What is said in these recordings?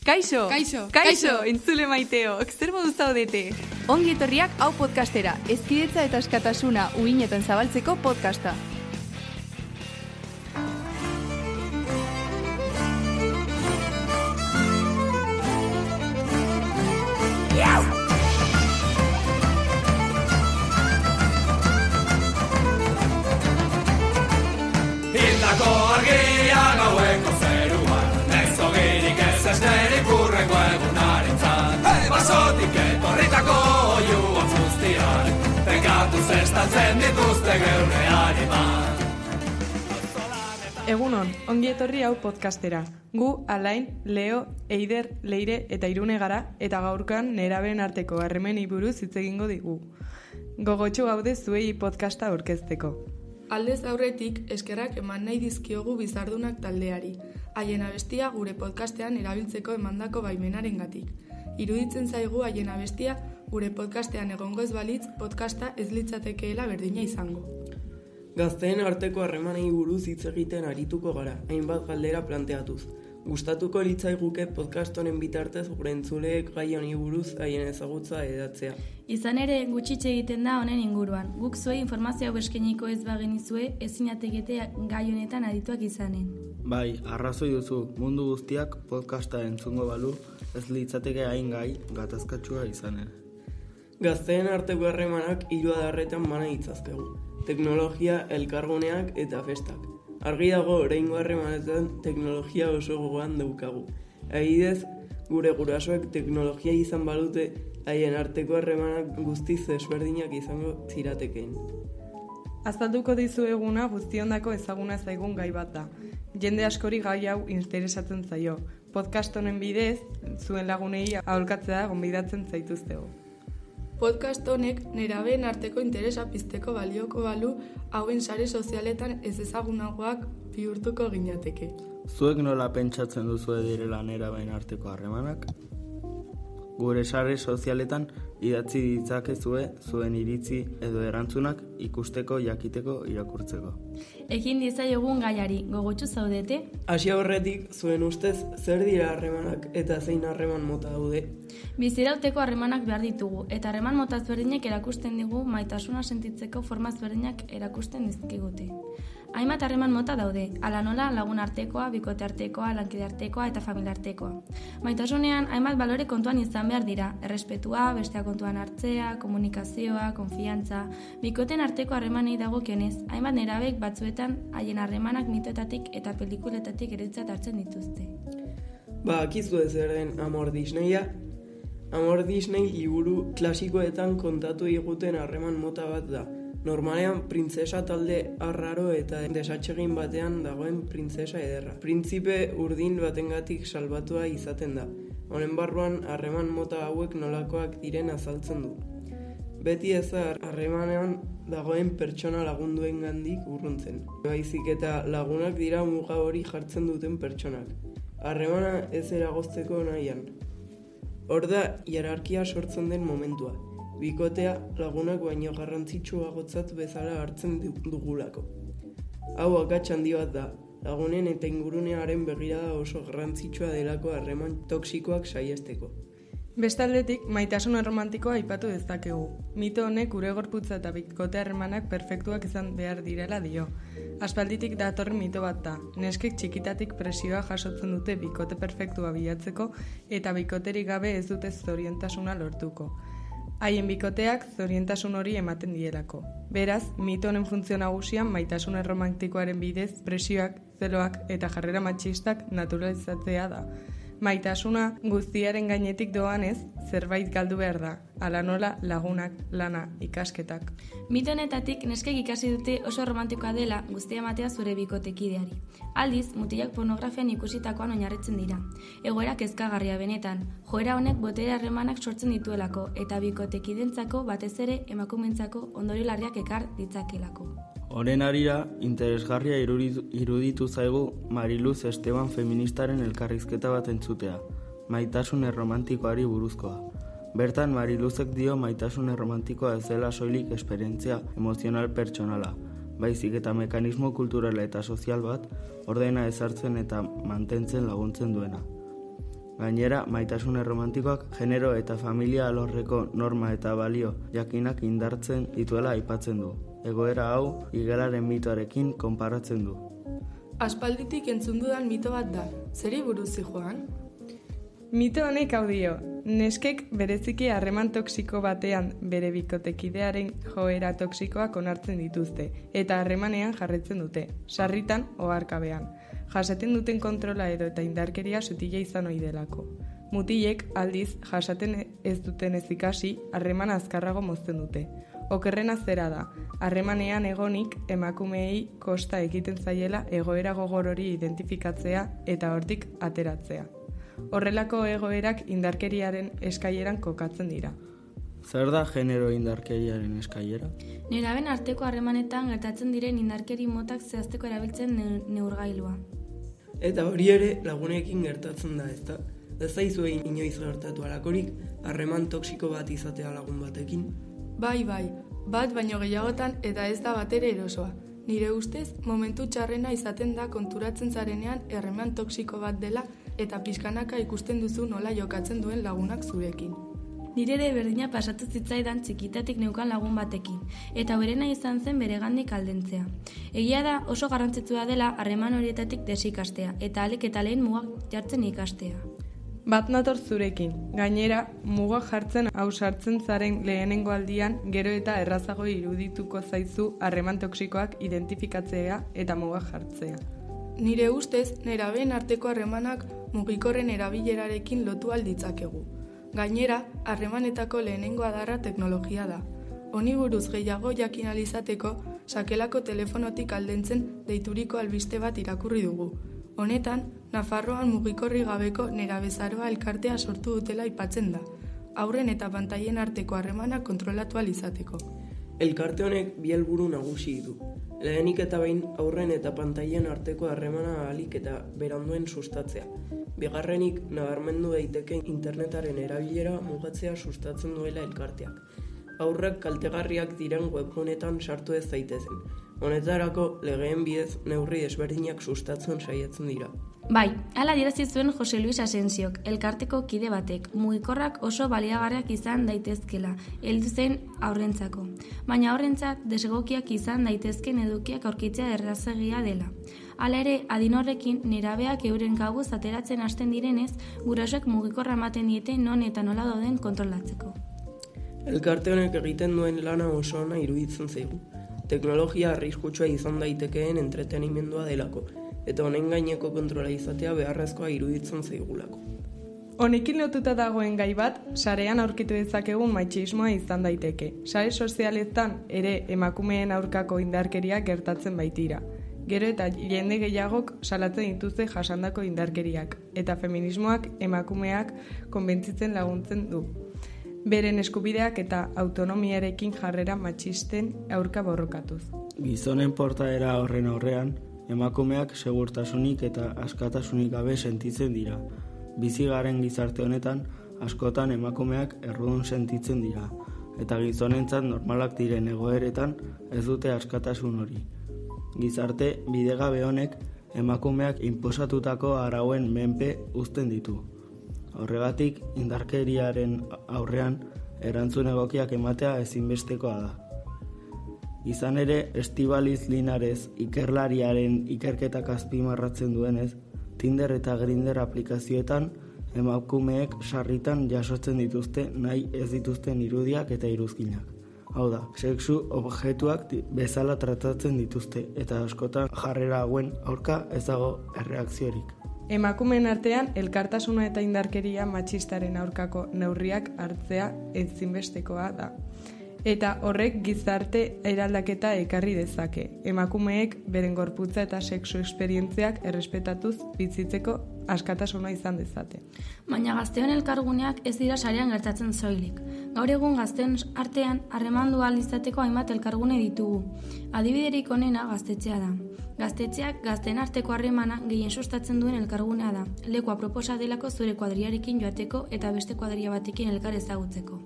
Kaixo! Kaixo! Kaixo! Entzule maiteok, zer modu zaudete? Ongi etorriak hau podcastera, hezkidetza eta askatasuna uhinetan zabaltzeko podcasta. Hildako argia gaueko zeruan, ez ogirik ez esnerik urreko egunarentzat. Basotik etorritako oiu guztiak, pekatuz estatzen dituzte geure animak. Egunon, ongi etorri hau podcastera. Gu, Alain, Leo, Eider, Leire eta Irune gara, eta gaurkan nerabeen arteko harremenei buruz hitz egingo digu. Gogotsu gaude zuei podcasta aurkezteko. Aldez aurretik eskerrak eman nahi dizkiogu bizardunak taldeari, haien abestia gure podcastean erabiltzeko emandako baimenarengatik. Iruditzen zaigu haien abestia gure podcastean egongo ez balitz podcasta ez litzatekeela berdina izango. Gazteen arteko harremanei buruz hitz egiten arituko gara, hainbat galdera planteatuz. Gustatuko litzaiguke podcast honen bitartez gure entzuleek gai honi buruz haien ezagutza edatzea. Izan ere, gutxitxe egiten da honen inguruan. Guk zuei informazio hau eskeniko ez bagenizue, ezinatekete gai honetan adituak izanen. Bai, arrazoi duzu, mundu guztiak podcasta entzungo balu, ez litzateke hain gai gatazkatsua izanen. Gazteen arteko harremanak hiru adarretan bana ditzazkegu. Teknologia, elkarguneak eta festak. Argi dago oraingo harremanetan teknologia oso gogoan daukagu. Adibidez, gure gurasoek teknologia izan balute, haien arteko harremanak guztiz desberdinak izango ziratekeen. Azalduko dizueguna guztiondako ezaguna zaigun gai bat da. Jende askori gai hau interesatzen zaio. Podcast honen bidez, zuen lagunei aholkatzea gonbidatzen zaituztego. Podcast honek nerabeen arteko interesa pizteko balioko balu hauen sare sozialetan ez ezagunagoak bihurtuko ginateke. Zuek nola pentsatzen duzu direla nerabeen arteko harremanak? Gure sare sozialetan idatzi ditzakezue zuen iritzi edo erantzunak ikusteko, jakiteko, irakurtzeko. Ekin diezaiogun gaiari, gogotsu zaudete? Hasi aurretik, zuen ustez, zer dira harremanak eta zein harreman mota daude? Bizirauteko harremanak behar ditugu, eta harreman mota ezberdinek erakusten digu maitasuna sentitzeko forma ezberdinak erakusten dizkigute. Hainbat harreman mota daude, hala nola lagun artekoa, bikote artekoa, lankide artekoa eta familia artekoa. Maitasunean hainbat balore kontuan izan behar dira, errespetua, bestea kontuan hartzea, komunikazioa, konfiantza. Bikoten arteko harremanei dagokionez, hainbat nerabek batzuetan haien harremanak mitoetatik eta pelikuletatik eretzat hartzen dituzte. Akizu zer den Amor Disneya? Amor Disney liburu klasikoetan kontatu diguten harreman mota bat da. Normalean, printzesa talde arraro eta desatsegin batean dagoen printzesa ederra. Printzipe urdin batengatik salbatua izaten da. Honen barruan, harreman mota hauek nolakoak diren azaltzen du. Beti ez da harremanean dagoen pertsona lagunduengandik urruntzen. Baizik eta lagunak dira muga hori jartzen duten pertsonak. Harremana ez eragozteko nahian. Hor da, hierarkia sortzen den momentua. Bikotea lagunak baino garrantzitsuagotzat bezala hartzen dugulako. Hau akats handi bat da, lagunen eta ingurunearen begirada oso garrantzitsua delako harreman toksikoak saihesteko. Bestaldetik, maitasun erromantikoa aipatu dezakegu. Mito honek gure gorputza eta bikote harremanak perfektuak izan behar direla dio. Aspalditik datorren mito bat da. Neskek txikitatik presioa jasotzen dute bikote perfektua bilatzeko eta bikoterik gabe ez dute zoriontasuna lortuko. Haien bikoteak zorientasun hori ematen dielako. Beraz, mito honen funtzio nagusian maitasun erromantikoaren bidez presioak, zeloak eta jarrera matxistak naturalizatzea da. Maitasuna guztiaren gainetik doanez, zerbait galdu behar da, hala nola lagunak, lana, ikasketak. Mito honetatik neskek ikasi dute oso romantikoa dela guztia ematea zure bikotekideari. Aldiz, mutilak pornografian ikusitakoan oinarritzen dira. Egoera kezkagarria benetan, joera honek botere harremanak sortzen dituelako eta bikotekidentzako batez ere emakumentzako ondorio larriak ekar ditzakelako. Horen harira, interesgarria iruditu zaigu Mariluz Esteban feministaren elkarrizketa bat entzutea, maitasun erromantikoari buruzkoa. Bertan, Mariluzek dio maitasun erromantikoa ez dela soilik esperientzia emozional pertsonala, baizik eta mekanismo kulturala eta sozial bat ordena ezartzen eta mantentzen laguntzen duena. Gainera, maitasun erromantikoak genero eta familia alorreko norma eta balio jakinak indartzen dituela aipatzen du. Egoera hau igelaren mitoarekin konparatzen du. Aspalditik entzun dudan mito bat da. Zeri buruz zijoan? Mito honek hau dio, neskek bereziki harreman toxiko batean bere bikotekidearen joera toxikoak onartzen dituzte eta harremanean jarraitzen dute, sarritan oharkabean. Jasaten duten kontrola edo eta indarkeria sutila izan ohi delako. Mutilek aldiz jasaten ez duten ez ikasi, harreman azkarrago mozten dute. Okerrena zera da, harremanean egonik emakumeei kosta egiten zaiela egoera gogor hori identifikatzea eta hortik ateratzea. Horrelako egoerak indarkeriaren eskaileran kokatzen dira. Zer da genero indarkeriaren eskailera? Neraben arteko harremanetan gertatzen diren indarkeri motak zehazteko erabiltzen neurgailua. Eta hori ere lagunekin gertatzen da, ezta? Ez zaizue inoiz gertatu halakorik harreman toxiko bat izatea lagun batekin? Bai, bat baino gehiagotan eta ez da batere erosoa. Nire ustez, momentu txarrena izaten da konturatzen zarenean harreman toxiko bat dela eta pixkanaka ikusten duzu nola jokatzen duen lagunak zurekin. Nire ere berdina pasatu zitzaidan txikitatik neukan lagun batekin, eta berena izan zen beregandik aldentzea. Egia da oso garrantzitsua dela harreman horietatik desikastea, eta ahalik eta lehen mugak jartzen ikastea. Bat nator zurekin, gainera, mugak jartzen ausartzen zaren lehenengo aldian, gero eta errazago irudituko zaizu harreman toxikoak identifikatzea eta mugak jartzea. Nire ustez, nerabeen arteko harremanak mugikorren erabilerarekin lotu alditzakegu. Gainera, harremanetako lehenengo adarra teknologia da. Honi buruz gehiago jakin alizateko, sakelako telefonotik aldentzen deituriko albiste bat irakurri dugu. Honetan, Nafarroan mugikorri gabeko nerabezaroa elkartea sortu dutela aipatzen da, haurren eta pantaien arteko harremana kontrolatu alizateko. Elkarte honek bi helburu nagusi ditu. Lehenik eta behin haurren eta pantaien arteko harremana ahalik eta beranduen sustatzea. Bigarrenik, nabarmendu daiteke internetaren erabilera mugatzea sustatzen duela elkarteak. Haurrak kaltegarriak diren webgunetan sartu ez daitezen. Honetarako legeen bidez neurri desberdinak sustatzen saiatzen dira. Bai, hala adierazi zuen Jose Luis Asensiok, elkarteko kide batek, mugikorrak oso baliagarriak izan daitezkela, heldu zen haurrentzako. Baina horrentzat desegokiak izan daitezken edukiak aurkitzea errazegia dela. Hala ere, adin horrekin, nerabeak euren kabuz ateratzen hasten direnez, gurasoek mugikorra ematen diete non eta nola dauden kontrolatzeko. Elkarte honek egiten duen lana oso ona iruditzen zaigu. Teknologia arriskutsua izan daitekeen entretenimendua delako, eta honen gaineko kontrola izatea beharrezkoa iruditzen zaigulako. Honekin lotuta dagoen gai bat, sarean aurkitu dezakegun matxismoa izan daiteke. Sare sozialetan ere emakumeen aurkako indarkeriak gertatzen baitira. Gero eta jende gehiagok salatzen dituzte jasandako indarkeriak, eta feminismoak emakumeak konbentzitzen laguntzen du. Beren eskubideak eta autonomiarekin jarrera matxisten aurka borrokatuz. Gizonen portaera horren aurrean, emakumeak segurtasunik eta askatasunik gabe sentitzen dira. Bizi garen gizarte honetan, askotan emakumeak errudun sentitzen dira, eta gizonentzat normalak diren egoeretan ez dute askatasun hori. Gizarte bidegabe honek emakumeak inposatutako arauen menpe uzten ditu. Horregatik, indarkeriaren aurrean erantzun egokiak ematea ezinbestekoa da. Izan ere, Estibaliz Linares ikerlariaren ikerketak azpimarratzen duenez, Tinder eta Grindr aplikazioetan emakumeek sarritan jasotzen dituzte nahi ez dituzten irudiak eta iruzkinak. Hau da, sexu objektuak bezala tratatzen dituzte eta askotan jarrera hauen aurka ez dago erreakziorik. Emakumeen artean, elkartasuna eta indarkeria matxistaren aurkako neurriak hartzea ezinbestekoa da. Eta horrek gizarte eraldaketa ekarri dezake. Emakumeek beren gorputza eta sexu esperientziak errespetatuz bizitzeko askatasuna izan dezate. Baina gazteon elkarguneak ez dira sarean gertatzen soilik. Gaur egun gazteon artean harremandu ahal izateko hainbat elkargune ditugu. Adibiderik onena gaztetxea da. Gaztetxeak gazteen arteko harremana gehien sustatzen duen elkargunea da. Leku aproposa delako zure kuadriarekin joateko eta beste kuadria batekin elkar ezagutzeko.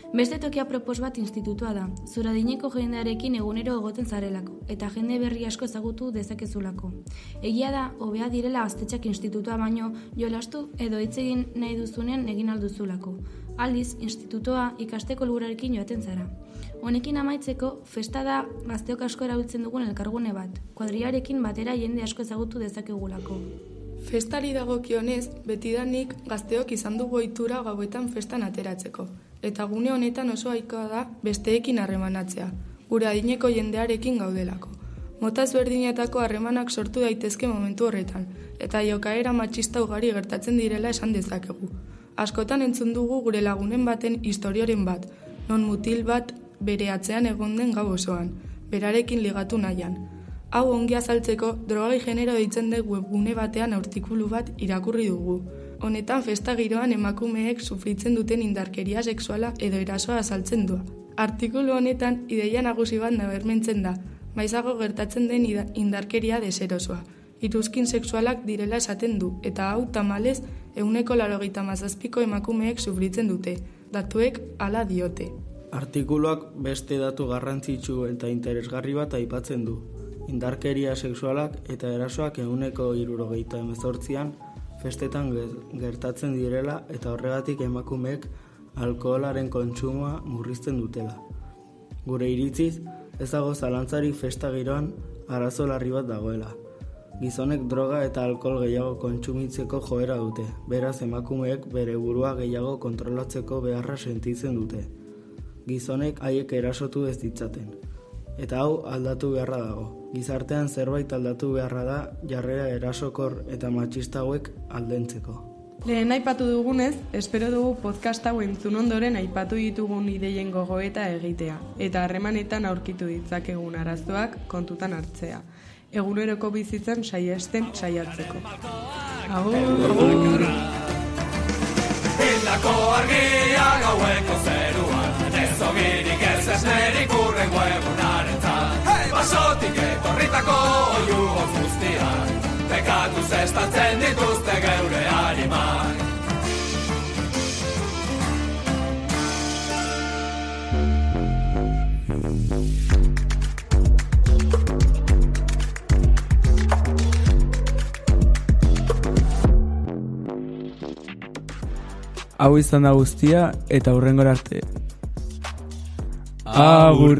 Beste tokia propos bat institutua da, zura dineko jendearekin egunero egoten zarelako, eta jende berri asko ezagutu dezakezulako. Egia da, hobea direla gaztetxak institutua baino jolastu edo hitz egin nahi duzunean egin alduzulako. Aldiz, institutoa ikasteko helburuarekin joaten zara. Honekin amaitzeko, festa da gazteok asko erabiltzen dugun elkargune bat, kuadriarekin batera jende asko ezagutu dezakegulako. Festari dagokionez, betidanik gazteok izan dugu ohitura gauetan festan ateratzeko. Eta gune honetan oso ohikoa da besteekin harremanatzea, gure adineko jendearekin gaudelako. Mota ezberdinetako harremanak sortu daitezke momentu horretan, eta jokaera matxista ugari gertatzen direla esan dezakegu. Askotan entzun dugu gure lagunen baten istorioren bat, non mutil bat bere atzean egon den gau osoan, berarekin ligatu nahian. Hau ongi azaltzeko, drogai genero deitzen den webgune batean artikulu bat irakurri dugu. Honetan festa giroan emakumeek sufritzen duten indarkeria sexuala edo erasoa azaltzen du. Artikulu honetan ideia nagusi bat nabarmentzen da, maizago gertatzen den indarkeria deserosoa. Iruzkin sexualak direla esaten du, eta hau tamalez 97% emakumeek sufritzen dute. Datuek hala diote. Artikuluak beste datu garrantzitsu eta interesgarri bat aipatzen du. Indarkeria sexualak eta erasoak 78%an festetan gertatzen direla eta horregatik emakumeek alkoholaren kontsumoa murrizten dutela. Gure iritziz, ez dago zalantzarik festa giroan arazo larri bat dagoela. Gizonek droga eta alkohol gehiago kontsumitzeko joera dute, beraz emakumeek bere burua gehiago kontrolatzeko beharra sentitzen dute. Gizonek haiek erasotu ez ditzaten. Eta hau aldatu beharra dago. Gizartean zerbait aldatu beharra da jarrera erasokor eta matxista hauek aldentzeko. Lehen aipatu dugunez, espero dugu podcast hau entzun ondoren aipatu ditugun ideien gogoeta egitea, eta harremanetan aurkitu ditzakegun arazoak kontutan hartzea. Eguneroko bizitzan saiesten saiatzeko. Agur! Hildako argia gaueko zeruan, ez ogirik ez esnerik urrengo egunarentzat. Basotik etorritako oihu hotz guztiak, bekatuz estatzen dituzte geure harimak. Hau izan da guztia eta hurrengora arte. Agur!